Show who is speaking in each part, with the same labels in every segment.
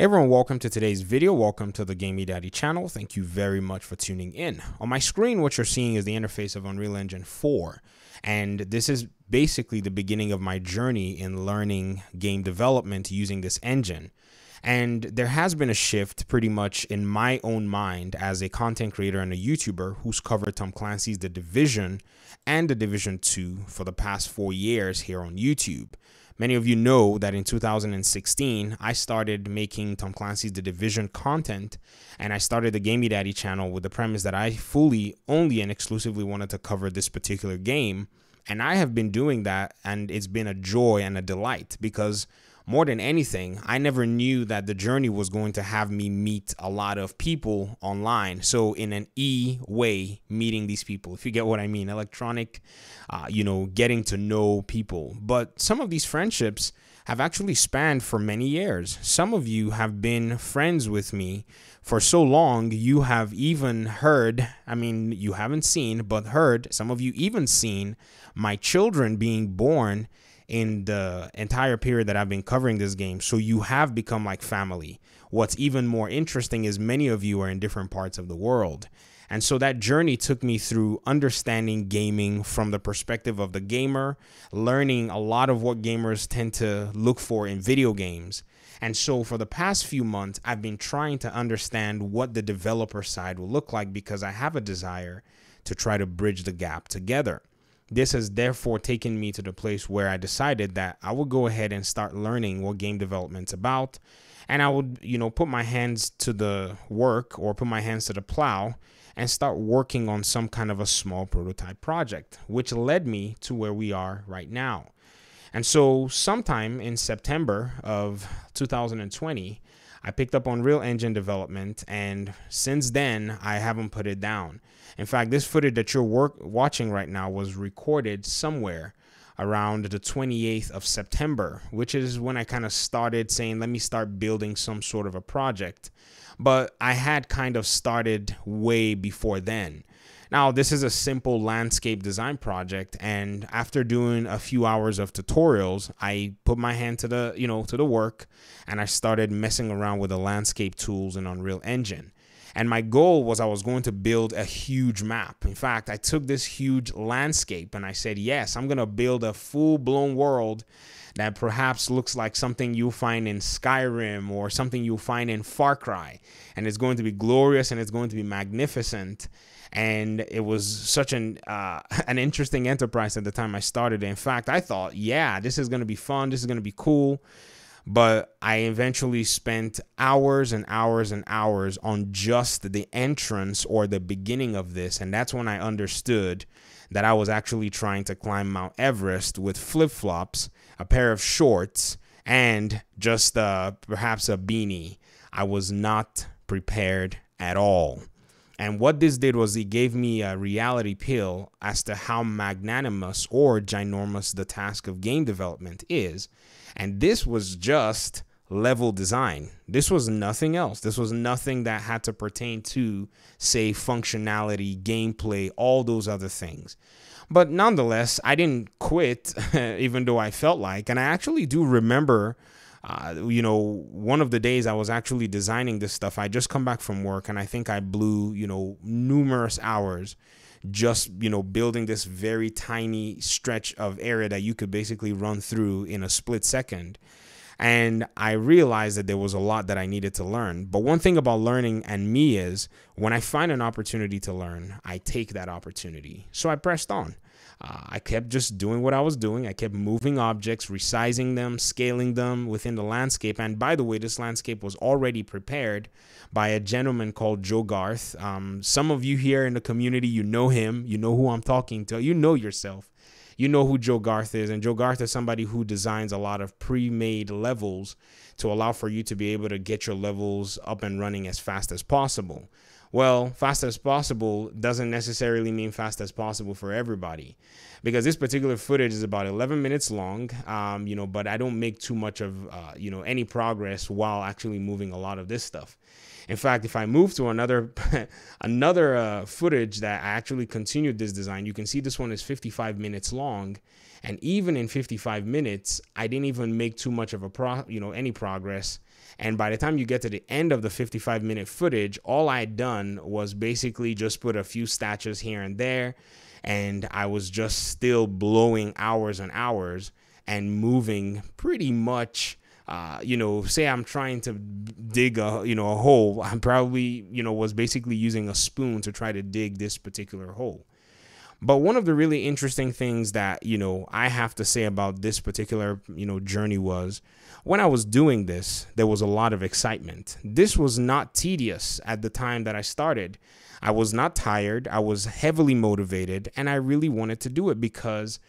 Speaker 1: Hey everyone, welcome to today's video. Welcome to the Gamey Daddy channel. Thank you very much for tuning in. On my screen, what you're seeing is the interface of Unreal Engine 4. And this is basically the beginning of my journey in learning game development using this engine. And there has been a shift pretty much in my own mind as a content creator and a YouTuber who's covered Tom Clancy's The Division and The Division 2 for the past 4 years here on YouTube. Many of you know that in 2016, I started making Tom Clancy's The Division content, and I started the Gamey Daddy channel with the premise that I fully, only and exclusively wanted to cover this particular game. And I have been doing that, and it's been a joy and a delight because more than anything, I never knew that the journey was going to have me meet a lot of people online. So in an way, meeting these people, if you get what I mean, electronic, getting to know people. But some of these friendships have actually spanned for many years. Some of you have been friends with me for so long, you have even heard, you haven't seen, but heard, some of you even seen my children being born in the entire period that I've been covering this game. So you have become like family. What's even more interesting is many of you are in different parts of the world. And so that journey took me through understanding gaming from the perspective of the gamer, learning a lot of what gamers tend to look for in video games. And so for the past few months, I've been trying to understand what the developer side will look like because I have a desire to try to bridge the gap together. This has therefore taken me to the place where I decided that I would go ahead and start learning what game development's about. And I would, put my hands to the work or put my hands to the plow and start working on some kind of a small prototype project, which led me to where we are right now. And so sometime in September of 2020, I picked up Unreal Engine development, and since then, I haven't put it down. In fact, this footage that you're watching right now was recorded somewhere around the 28th of September, which is when I kind of started saying, let me start building some sort of a project. But I had kind of started way before then. Now, this is a simple landscape design project, and after doing a few hours of tutorials, I put my hand to the work, and I started messing around with the landscape tools in Unreal Engine. And my goal was I was going to build a huge map. In fact, I took this huge landscape and I said, yes, I'm going to build a full-blown world that perhaps looks like something you'll find in Skyrim or something you'll find in Far Cry. And it's going to be glorious and it's going to be magnificent. And it was such an interesting enterprise at the time I started. In fact, I thought, yeah, this is going to be fun. This is going to be cool. But I eventually spent hours and hours and hours on just the entrance or the beginning of this. And that's when I understood that I was actually trying to climb Mount Everest with flip-flops, a pair of shorts, and just perhaps a beanie. I was not prepared at all. And what this did was it gave me a reality pill as to how magnanimous or ginormous the task of game development is. And this was just level design. This was nothing else. This was nothing that had to pertain to, say, functionality, gameplay, all those other things. But nonetheless, I didn't quit, even though I felt like, and I actually do remember one of the days I was actually designing this stuff. I just come back from work and I think I blew, numerous hours just, building this very tiny stretch of area that you could basically run through in a split second. And I realized that there was a lot that I needed to learn. But one thing about learning and me is when I find an opportunity to learn, I take that opportunity. So I pressed on. I kept just doing what I was doing. I kept moving objects, resizing them, scaling them within the landscape. And by the way, this landscape was already prepared by a gentleman called Joe Garth. Some of you here in the community, you know him. You know who I'm talking to. You know yourself. You know who Joe Garth is. And Joe Garth is somebody who designs a lot of pre-made levels to allow for you to be able to get your levels up and running as fast as possible. Well, fast as possible doesn't necessarily mean fast as possible for everybody, because this particular footage is about 11 minutes long, but I don't make too much of, any progress while actually moving a lot of this stuff. In fact, if I move to another footage that I actually continued this design, you can see this one is 55 minutes long. And even in 55 minutes, I didn't even make too much of any progress. And by the time you get to the end of the 55-minute footage, all I'd done was basically just put a few statues here and there. And I was just still blowing hours and hours and moving pretty much, say I'm trying to dig a hole. I'm probably, was basically using a spoon to try to dig this particular hole. But one of the really interesting things that, I have to say about this particular, journey was when I was doing this, there was a lot of excitement. This was not tedious at the time that I started. I was not tired. I was heavily motivated, and I really wanted to do it because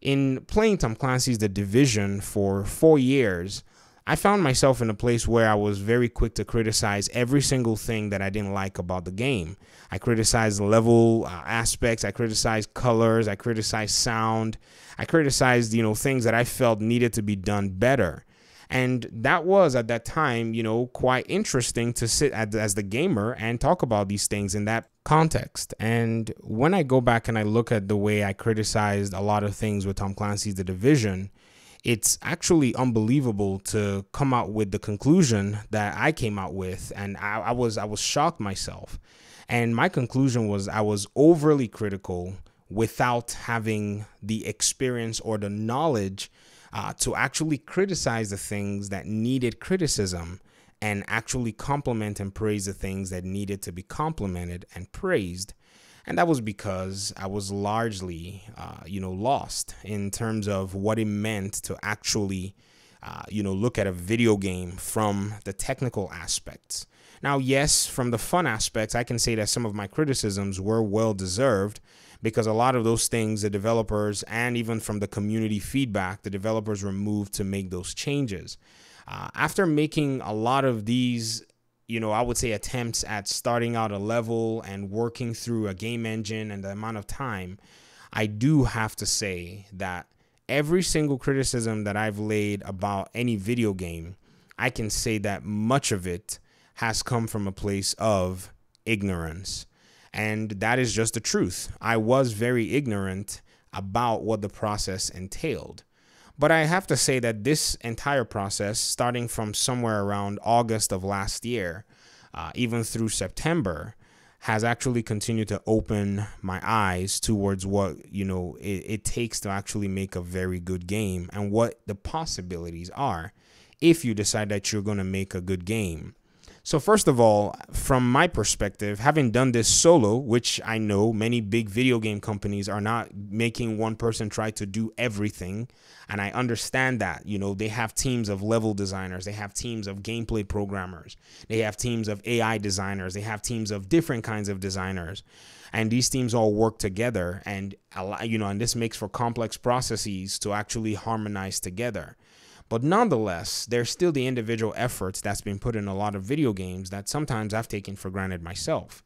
Speaker 1: in playing Tom Clancy's The Division for 4 years, I found myself in a place where I was very quick to criticize every single thing that I didn't like about the game. I criticized level aspects. I criticized colors. I criticized sound. I criticized, things that I felt needed to be done better. And that was at that time, quite interesting to sit as the gamer and talk about these things in that context. And when I go back and I look at the way I criticized a lot of things with Tom Clancy's The Division, it's actually unbelievable to come out with the conclusion that I came out with. And I was shocked myself. And my conclusion was I was overly critical without having the experience or the knowledge to actually criticize the things that needed criticism and actually compliment and praise the things that needed to be complimented and praised. And that was because I was largely, lost in terms of what it meant to actually, look at a video game from the technical aspects. Now, yes, from the fun aspects, I can say that some of my criticisms were well deserved because a lot of those things, the developers and even from the community feedback, the developers were moved to make those changes. After making a lot of these, I would say attempts at starting out a level and working through a game engine and the amount of time, I do have to say that every single criticism that I've laid about any video game, I can say that much of it has come from a place of ignorance. And that is just the truth. I was very ignorant about what the process entailed. But I have to say that this entire process, starting from somewhere around August of last year, even through September, has actually continued to open my eyes towards what, it takes to actually make a very good game and what the possibilities are if you decide that you're going to make a good game. So first of all, from my perspective, having done this solo, which I know many big video game companies are not making one person try to do everything. And I understand that, they have teams of level designers. They have teams of gameplay programmers. They have teams of AI designers. They have teams of different kinds of designers. And these teams all work together. And, and this makes for complex processes to actually harmonize together. But nonetheless, there's still the individual efforts that's been put in a lot of video games that sometimes I've taken for granted myself.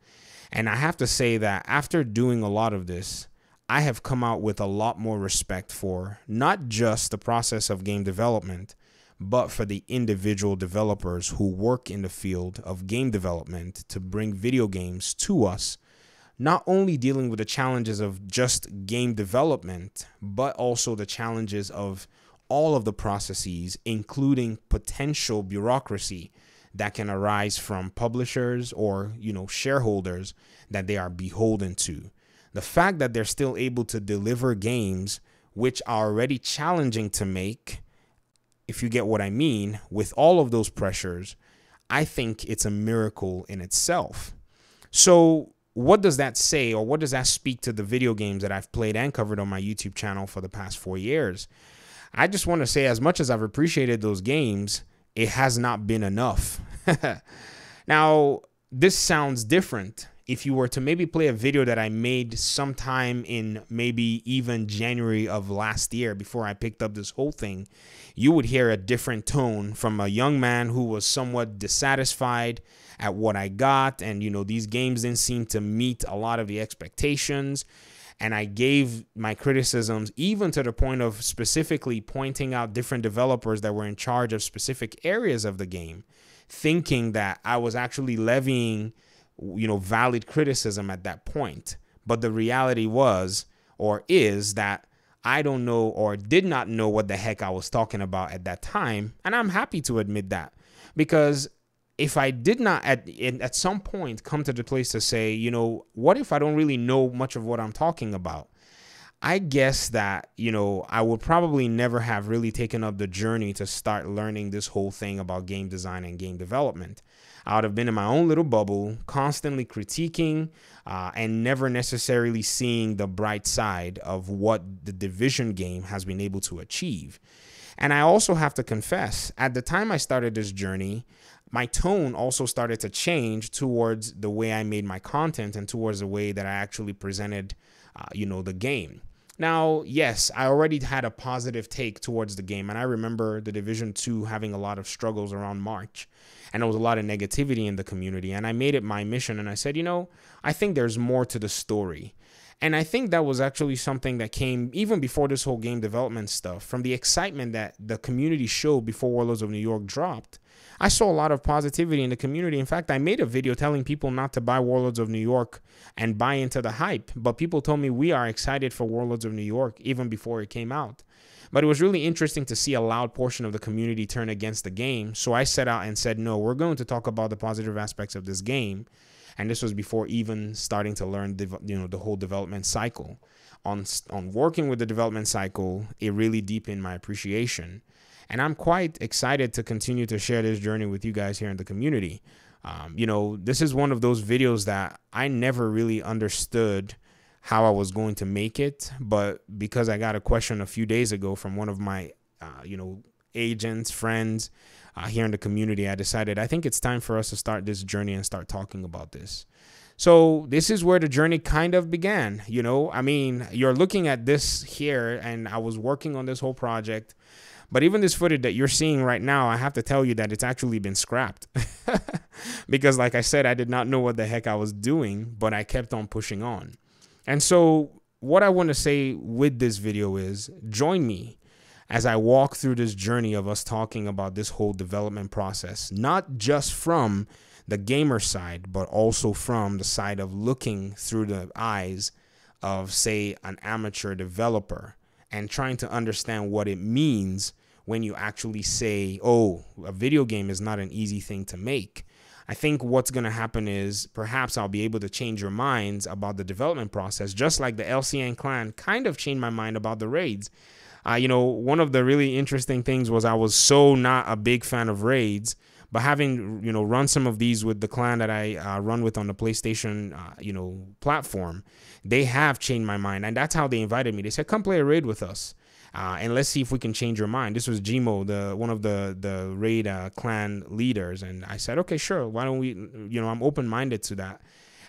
Speaker 1: And I have to say that after doing a lot of this, I have come out with a lot more respect for not just the process of game development, but for the individual developers who work in the field of game development to bring video games to us, not only dealing with the challenges of just game development, but also the challenges of all of the processes, including potential bureaucracy that can arise from publishers or, shareholders that they are beholden to. The fact that they're still able to deliver games which are already challenging to make, if you get what I mean, with all of those pressures, I think it's a miracle in itself. So what does that say, or what does that speak to the video games that I've played and covered on my YouTube channel for the past 4 years? I just want to say, as much as I've appreciated those games, it has not been enough. Now, this sounds different. If you were to maybe play a video that I made sometime in maybe even January of last year before I picked up this whole thing, you would hear a different tone from a young man who was somewhat dissatisfied at what I got. And, these games didn't seem to meet a lot of the expectations. And I gave my criticisms even to the point of specifically pointing out different developers that were in charge of specific areas of the game, thinking that I was actually levying, valid criticism at that point. But the reality was, or is, that I don't know or did not know what the heck I was talking about at that time. And I'm happy to admit that. Because if I did not at some point come to the place to say, you know, what if I don't really know much of what I'm talking about? I guess that, you know, I would probably never have really taken up the journey to start learning this whole thing about game design and game development. I would have been in my own little bubble, constantly critiquing and never necessarily seeing the bright side of what the Division game has been able to achieve. And I also have to confess, at the time I started this journey, my tone also started to change towards the way I made my content and towards the way that I actually presented, you know, the game. Now, yes, I already had a positive take towards the game, and I remember the Division 2 having a lot of struggles around March, and there was a lot of negativity in the community, and I made it my mission, and I said, you know, I think there's more to the story. And I think that was actually something that came even before this whole game development stuff, from the excitement that the community showed before Warlords of New York dropped. I saw a lot of positivity in the community. In fact, I made a video telling people not to buy Warlords of New York and buy into the hype. But people told me we are excited for Warlords of New York even before it came out. But it was really interesting to see a loud portion of the community turn against the game. So I set out and said, no, we're going to talk about the positive aspects of this game. And this was before even starting to learn, you know, the whole development cycle. On working with the development cycle, it really deepened my appreciation. And I'm quite excited to continue to share this journey with you guys here in the community. You know, this is one of those videos that I never really understood how I was going to make it. But because I got a question a few days ago from one of my, you know, agents, friends here in the community, I decided I think it's time for us to start this journey and start talking about this. So this is where the journey kind of began. You know, I mean, you're looking at this here, and I was working on this whole project. But even this footage that you're seeing right now, I have to tell you that it's actually been scrapped. Because like I said, I did not know what the heck I was doing, but I kept on pushing on. And so what I want to say with this video is join me as I walk through this journey of us talking about this whole development process, not just from the gamer side, but also from the side of looking through the eyes of, say, an amateur developer and trying to understand what it means when you actually say, oh, a video game is not an easy thing to make. I think what's going to happen is perhaps I'll be able to change your minds about the development process, just like the LCN clan kind of changed my mind about the raids. You know, one of the really interesting things was I was so not a big fan of raids, but having, you know, run some of these with the clan that I run with on the PlayStation, you know, platform, they have changed my mind. And that's how they invited me. They said, come play a raid with us. And let's see if we can change your mind. This was Gmo, one of the raid clan leaders. And I said, okay, sure. Why don't we, you know, I'm open-minded to that.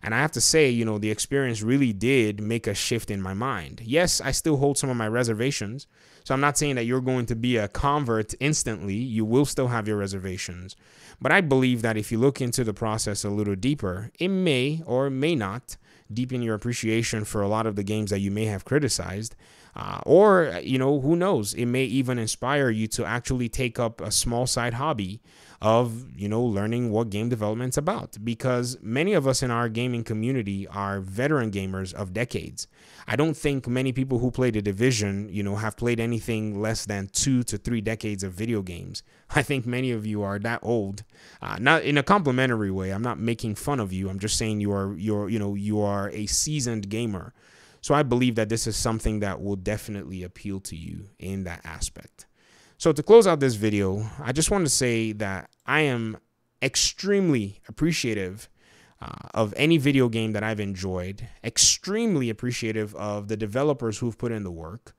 Speaker 1: And I have to say, you know, the experience really did make a shift in my mind. Yes, I still hold some of my reservations. So I'm not saying that you're going to be a convert instantly. You will still have your reservations. But I believe that if you look into the process a little deeper, it may or may not deepen your appreciation for a lot of the games that you may have criticized. Or, you know, who knows, it may even inspire you to actually take up a small side hobby of, you know, learning what game development's about, because many of us in our gaming community are veteran gamers of decades. I don't think many people who play the Division, you know, have played anything less than 2 to 3 decades of video games. I think many of you are that old, not in a complimentary way. I'm not making fun of you. I'm just saying you are a seasoned gamer. So I believe that this is something that will definitely appeal to you in that aspect. So to close out this video, I just want to say that I am extremely appreciative of any video game that I've enjoyed, extremely appreciative of the developers who've put in the work.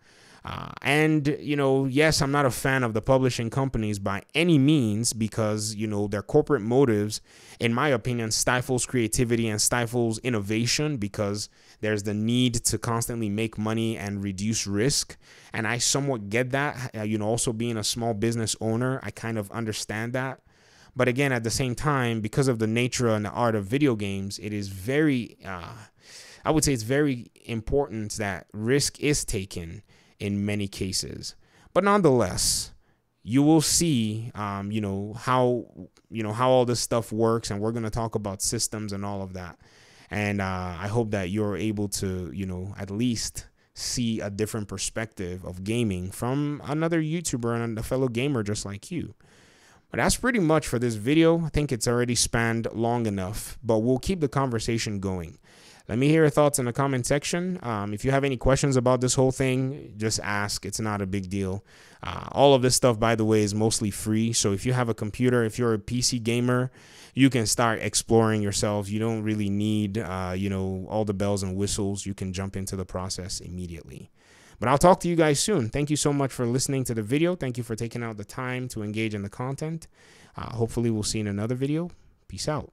Speaker 1: And, you know, yes, I'm not a fan of the publishing companies by any means, because, you know, their corporate motives, in my opinion, stifles creativity and stifles innovation, because there's the need to constantly make money and reduce risk. And I somewhat get that, you know, also being a small business owner, I kind of understand that. But again, at the same time, because of the nature and the art of video games, it is very, I would say it's very important that risk is taken in many cases. But nonetheless, you will see, you know, how all this stuff works. And we're going to talk about systems and all of that. And I hope that you're able to, you know, at least see a different perspective of gaming from another YouTuber and a fellow gamer just like you. But that's pretty much for this video. I think it's already spanned long enough, but we'll keep the conversation going. Let me hear your thoughts in the comment section. If you have any questions about this whole thing, just ask. It's not a big deal. All of this stuff, by the way, is mostly free. So if you have a computer, if you're a PC gamer, you can start exploring yourself. You don't really need, all the bells and whistles. You can jump into the process immediately. But I'll talk to you guys soon. Thank you so much for listening to the video. Thank you for taking out the time to engage in the content. Hopefully we'll see you in another video. Peace out.